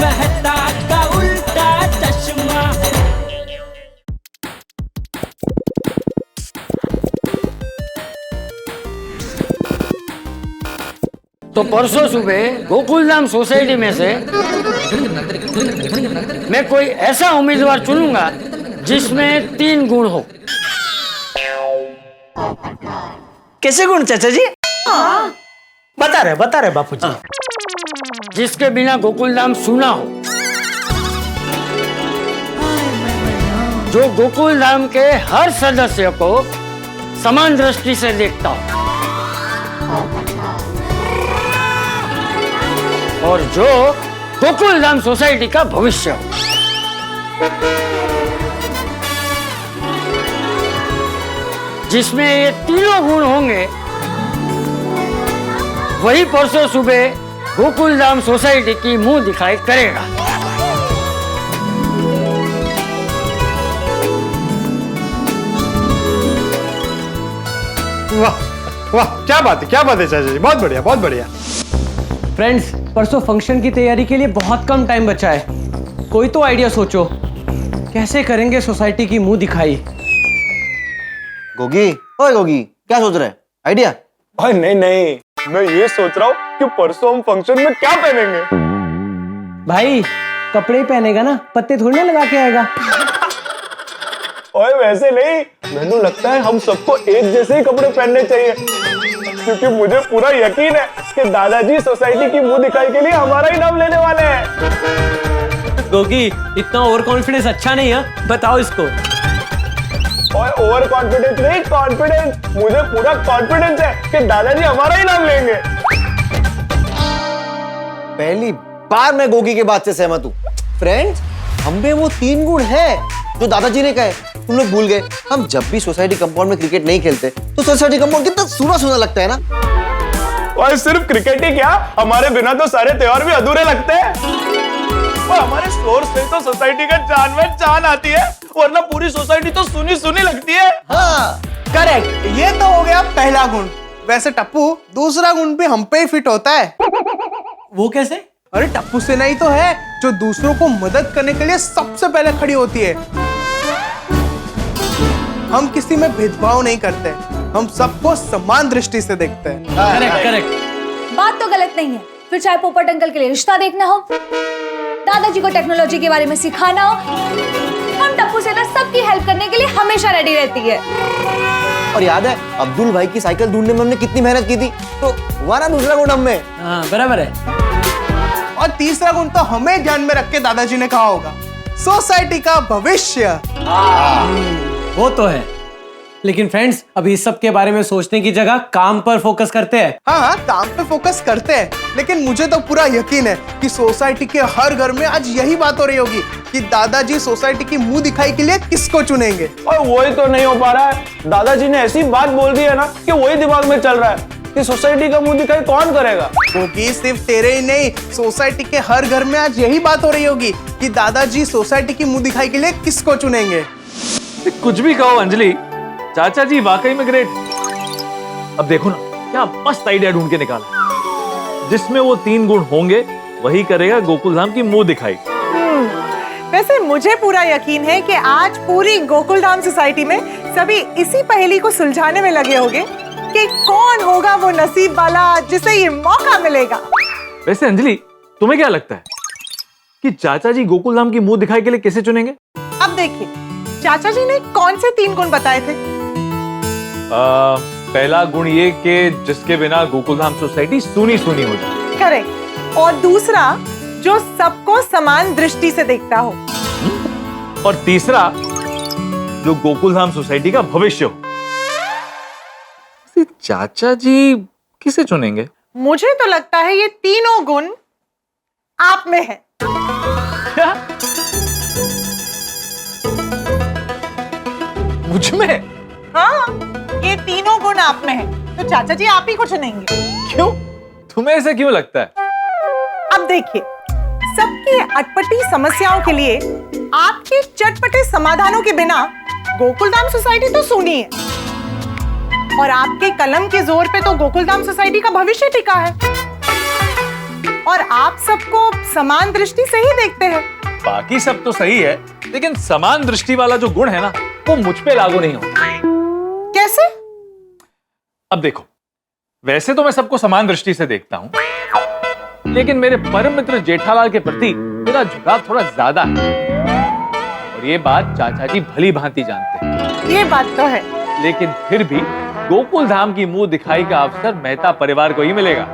मेहता का उल्टा चश्मा। तो परसों सुबह गोकुलधाम सोसाइटी में से मैं कोई ऐसा उम्मीदवार चुनूंगा जिसमें 3 गुण हो। कैसे गुण चाचा जी? बता रहे बापू जी। जिसके बिना गोकुलधाम सूना हो, जो गोकुलधाम के हर सदस्य को समान दृष्टि से देखता हो, और जो गोकुलधाम सोसाइटी का भविष्य हो। जिसमें ये तीनों गुण होंगे वही परसों सुबह गोकुलधाम सोसाइटी की मुंह दिखाई करेगा। वाह वाह, क्या बात है चाचा जी, बहुत बढ़िया बहुत बढ़िया। फ्रेंड्स, परसों फंक्शन की तैयारी के लिए बहुत कम टाइम बचा है। कोई तो आइडिया सोचो, कैसे करेंगे सोसाइटी की मुंह दिखाई। गोगी, ओए गोगी, क्या सोच रहे हैं? आइडिया? अरे नहीं, मैं ये सोच रहा हूँ कि परसों हम फंक्शन में क्या पहनेंगे। भाई कपड़े ही पहनेगा ना, पत्ते थोड़ी ना लगा के आएगा। ओए वैसे नहीं, मैंने लगता है हम सबको एक जैसे ही कपड़े पहनने चाहिए, क्योंकि मुझे पूरा यकीन है कि दादाजी सोसाइटी की मुंह दिखाई के लिए हमारा ही नाम लेने वाले हैं। गोगी, इतना ओवर कॉन्फिडेंस अच्छा नहीं है, बताओ इसको। और ओवर कॉन्फिडेंस नहीं, कॉन्फिडेंस, मुझे पूरा कॉन्फिडेंस है कि दादाजी हमारा ही नाम लेंगे। पहली बार मैं गोगी के बात से सहमत हूँ। फ्रेंड्स, हम में वो 3 गुण है जो दादाजी ने कहे, तुम लोग भूल गए। हम जब भी सोसाइटी कंपाउंड में क्रिकेट नहीं खेलते तो सोसाइटी कंपाउंड कितना सूना लगता है ना। और सिर्फ क्रिकेट ही क्या, हमारे बिना तो सारे त्योहार भी अधूरे लगते हैं। और हमारे शोर से तो सोसाइटी का जान में जान आती है, वरना पूरी सोसाइटी तो सुनी लगती है। हाँ करेक्ट, ये तो हो गया पहला गुण। वैसे टप्पू, दूसरा गुण भी हम पे ही फिट होता है। वो कैसे? अरे टप्पू सेना ही तो है जो दूसरों को मदद करने के लिए सबसे पहले खड़ी होती है। हम किसी में भेदभाव नहीं करते, हम सबको समान दृष्टि से देखते हैं। करेक्ट। बात तो गलत नहीं है, फिर चाहे पोपट अंकल के लिए रिश्ता देखना हो, दादाजी को टेक्नोलॉजी के बारे में सिखाना हो, हम टप्पू सेना सबकी हेल्प करने के लिए हमेशा रेडी रहती है। और याद है अब्दुल भाई की साइकिल ढूंढने में हमने कितनी मेहनत की थी, तो हमारा दूसरा गुण हम में। हाँ बराबर है। और तीसरा गुण तो हमें ध्यान में रख के दादाजी ने कहा होगा, सोसाइटी का भविष्य। वो तो है, लेकिन फ्रेंड्स अभी इस सब के बारे में सोचने की जगह काम पर फोकस करते हैं। हाँ, काम पे फोकस करते हैं, लेकिन मुझे तो पूरा यकीन है कि सोसाइटी के हर घर में आज यही बात हो रही होगी कि दादाजी सोसाइटी की मुंह दिखाई के लिए किसको चुनेंगे। और वही तो नहीं हो पा रहा है। दादाजी ने ऐसी बात बोल दी है ना कि वही दिमाग में चल रहा है कि सोसाइटी का मुंह दिखाई कौन करेगा। क्योंकि सिर्फ तेरे ही नहीं, सोसाइटी के हर घर में आज यही बात हो रही होगी कि दादाजी सोसाइटी की मुंह दिखाई के लिए किसको चुनेंगे। कुछ भी कहो अंजलि, चाचा जी वाकई में ग्रेट। अब देखो ना, क्या मस्त आइडिया ढूंढ के निकाला। जिसमें वो 3 गुण होंगे वही करेगा गोकुलधाम की मुंह दिखाई। वैसे मुझे पूरा यकीन है कि आज पूरी गोकुलधाम सोसाइटी में सभी इसी पहेली को सुलझाने में लगे होंगे कि कौन होगा वो नसीब वाला जिसे ये मौका मिलेगा। वैसे अंजलि, तुम्हें क्या लगता है कि चाचा जी गोकुलधाम की मुंह दिखाई के लिए किसे चुनेंगे? अब देखिए, चाचा जी ने कौन से 3 गुण बताए थे? पहला गुण ये कि जिसके बिना गोकुलधाम सोसाइटी सुनी हो जाए। करेक्ट। और दूसरा, जो सबको समान दृष्टि से देखता हो। और तीसरा, जो गोकुलधाम सोसाइटी का भविष्य हो। चाचा जी किसे चुनेंगे? मुझे तो लगता है ये तीनों गुण आप में है। क्या? मुझ में? हाँ, ये तीनों गुण आप में है, तो चाचा जी आप ही को चुनेंगे। क्यों? तुम्हें ऐसा क्यों लगता है? अब देखिए, सबकी अटपटी समस्याओं के लिए आपके चटपटे समाधानों के बिना गोकुलधाम सोसाइटी तो सुनी है, और आपके कलम के जोर पे तो गोकुलधाम सोसाइटी का भविष्य टिका है। और आप सबको समान दृष्टि से ही देखते हैं। बाकी सब तो सही है, लेकिन समान दृष्टि वाला जो गुण है ना, वो मुझ पे लागू नहीं होता। कैसे? अब देखो, वैसे तो मैं सबको समान दृष्टि से देखता हूं, लेकिन मेरे परम मित्र जेठालाल के प्रति मेरा झुकाव थोड़ा ज्यादा है, और ये बात चाचा जी भली भांति जानते हैं। ये बात तो है। लेकिन फिर भी गोकुल धाम की मुंह दिखाई का अवसर मेहता परिवार को ही मिलेगा।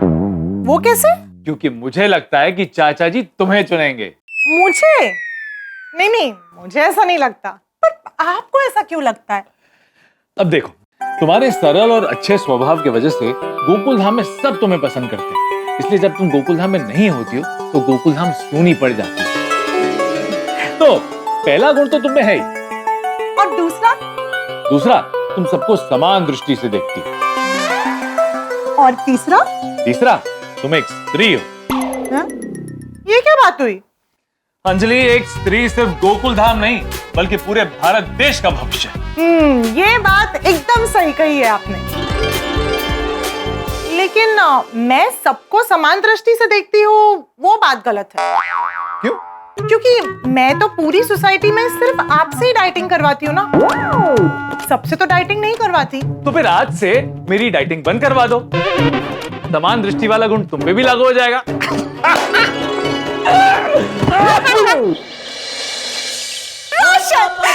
वो कैसे? क्योंकि मुझे लगता है कि चाचा जी तुम्हें चुनेंगे। मुझे? नहीं, मुझे ऐसा नहीं लगता। पर आपको ऐसा क्यों लगता है? अब देखो, तुम्हारे सरल और अच्छे स्वभाव की वजह से गोकुल धाम में सब तुम्हें पसंद करते हैं, इसलिए जब तुम गोकुल धाम में नहीं होती हो तो गोकुल धाम सूनी पड़ जाती है। तो पहला गुण तो तुम्हें है ही। और दूसरा, तुम सबको समान दृष्टि से देखती हो। और तीसरा, तुम एक स्त्री हो। हाँ? ये क्या बात हुई? अंजलि, एक स्त्री सिर्फ गोकुल धाम नहीं बल्कि पूरे भारत देश का भविष्य है। ये बात एकदम सही कही है आपने। लेकिन मैं सबको समान दृष्टि से देखती हूँ, वो बात गलत है। क्यों? क्योंकि मैं तो पूरी सोसाइटी में सिर्फ आपसे ही डाइटिंग करवाती हूँ ना, सबसे तो डाइटिंग नहीं करवाती। तो फिर आज से मेरी डाइटिंग बंद करवा दो, समान दृष्टि वाला गुण तुम पे भी लागू हो जाएगा।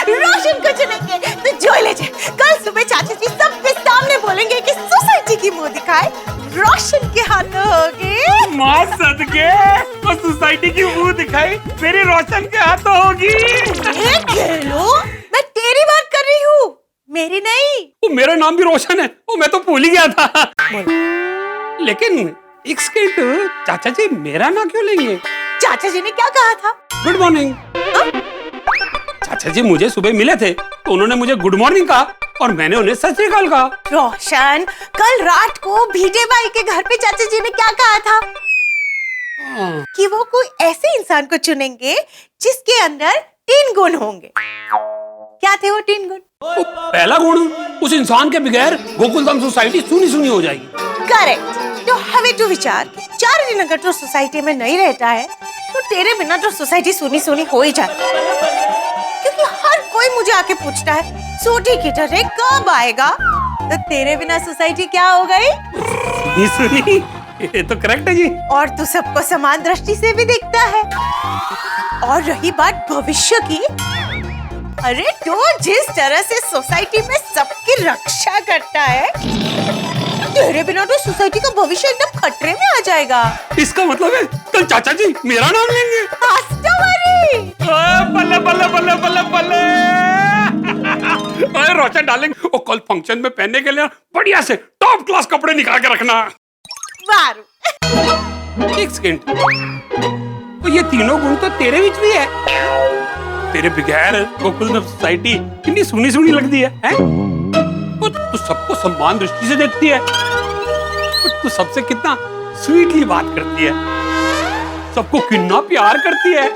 रोशन को चुनेंगे तो जो ले जाए। कल सुबह चाचा जी सबके सामने बोलेंगे कि सोसाइटी की मुंह दिखाए रोशन के हाथों होगी। माँ सदके, तो सोसाइटी की मुंह दिखाई मेरी रोशन के हाथों होगी। मैं तेरी बात कर रही हूँ, मेरी नहीं। वो मेरा नाम भी रोशन है, वो मैं तो भूल ही गया था। लेकिन एक सेकंड, चाचा जी मेरा नाम क्यों लेंगे? चाचा जी ने क्या कहा था? Good morning. चाचा जी मुझे सुबह मिले थे तो उन्होंने मुझे गुड मॉर्निंग कहा और मैंने उन्हें सत श्री अकाल कहा। रोशन, कल रात को भीटे भाई के घर पे चाचा जी ने क्या कहा था? कि वो कोई ऐसे इंसान को चुनेंगे जिसके अंदर 3 गुण होंगे। क्या थे वो 3 गुण? पहला गुण, उस इंसान के बगैर गोकुलधाम सोसाइटी सुनी सुनी हो जाएगी। करेक्ट। तो हमें तो विचार कि 4 दिन अगर तो सोसाइटी में नहीं रहता है तो तेरे बिना तो सोसाइटी सुनी सुनी हो ही जाती है। क्योंकि हर कोई मुझे आके पूछता है सोटी की तरह कब आएगा, तो तेरे बिना सोसाइटी क्या हो गई? सुनी। ये तो करेक्ट है जी। और तू सबको समान दृष्टि से भी देखता है। और रही बात भविष्य की, अरे तो जिस तरह से सोसाइटी में सबकी रक्षा करता है, तेरे बिना तो सोसाइटी का भविष्य एकदम खतरे में आ जाएगा। इसका मतलब है कल चाचा जी मेरा नाम लेंगे। बल्ले बल्ले बल्ले बल्ले बल्ले। अरे रोशन डार्लिंग, वो कल फंक्शन में पहनने के लिए बढ़िया से टॉप क्लास कपड़े निकाल के रखना। एक सेकंड, तो ये तीनों गुण तो तेरे बीच भी है। तेरे बगैर गोकुलधाम सोसाइटी कितनी सुनी सुनी लगती है? तू सबको समान दृष्टि से देखती है, तू सबसे कितना स्वीटली बात करती है, सबको कितना प्यार करती है।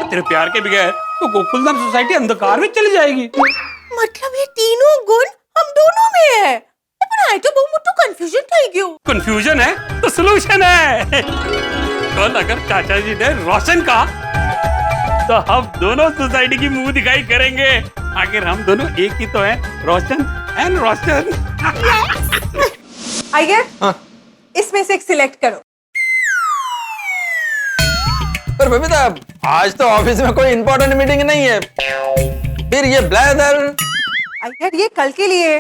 तेरे प्यार के बगैर तो गोकुलधाम सोसाइटी अंधकार में चली जाएगी। मतलब ये तीनों गुण हम दोनों में है। आई तो बहुत मोटो कंफ्यूजन થઈ ગયો। कंफ्यूजन है तो सॉल्यूशन है। कल अगर चाचा जी ने रोशन का, तो हम दोनों सोसाइटी की मुंह दिखाई करेंगे। आखिर हम दोनों एक ही तो हैं, रोशन एंड रोशन। आइए, इसमें से एक सिलेक्ट करो। पर बबीता, आज तो ऑफिस में कोई इंपॉर्टेंट मीटिंग नहीं है, फिर ये ब्लेजर। आइए, ये कल के लिए।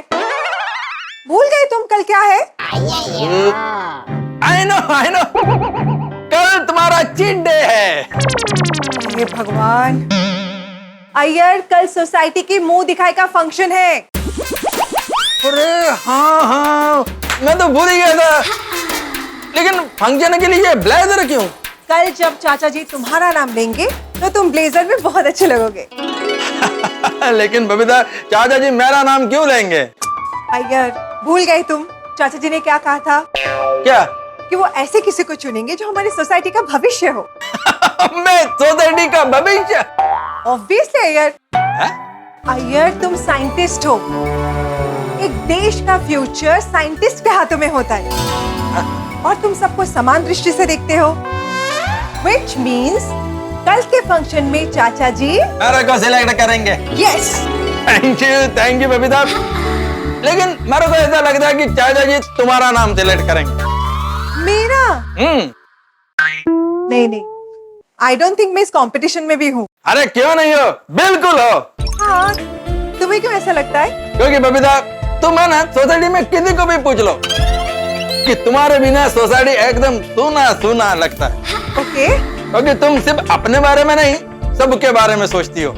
भूल गए तुम कल क्या है? आई नो, कल तुम्हारा चीट डे है। हे भगवान। अय्यर, कल सोसाइटी की मुंह दिखाई का फंक्शन है। अरे हाँ, मैं तो भूल ही गया था। लेकिन फंक्शन के लिए ब्लेजर क्यों? कल जब चाचा जी तुम्हारा नाम लेंगे तो तुम ब्लेजर में बहुत अच्छे लगोगे। लेकिन बबीता, चाचा जी मेरा नाम क्यों लेंगे? अय्यर, भूल गए तुम? चाचा जी ने क्या कहा था? क्या? कि वो ऐसे किसी को चुनेंगे जो हमारी सोसाइटी का भविष्य हो। मैं सोसाइटी का भविष्य? ऑब्वियसली अय्यर। अय्यर, तुम साइंटिस्ट हो। एक देश का फ्यूचर साइंटिस्ट के हाथों में होता है। और तुम सबको समान दृष्टि से देखते हो, which means कल के फंक्शन में चाचा जी मेरे को सिलेक्ट करेंगे। यस। Thank you Babita. लेकिन मेरे को ऐसा लगता है कि चाचा जी तुम्हारा नाम सिलेक्ट करेंगे। मेरा? नहीं, आई डोंट थिंक मैं इस कंपटीशन में भी हूँ। अरे क्यों नहीं हो, बिल्कुल हो। हाँ, तुम्हें क्यों ऐसा लगता है? क्योंकि बबीता तुम है ना, सोसाइटी में किसी को भी पूछ लो कि तुम्हारे बिना सोसाइटी एकदम सूना सूना लगता है। ओके। क्योंकि तुम सिर्फ अपने बारे में नहीं, सबके बारे में सोचती हो,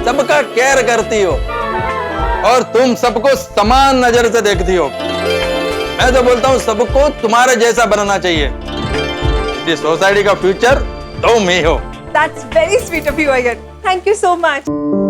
सबका केयर करती हो और तुम सबको समान नजर से देखती हो। मैं तो बोलता हूँ सबको तुम्हारे जैसा बनना चाहिए। इस सोसाइटी का फ्यूचर तुम ही हो। That's very sweet of you, Ayan. Thank you so much.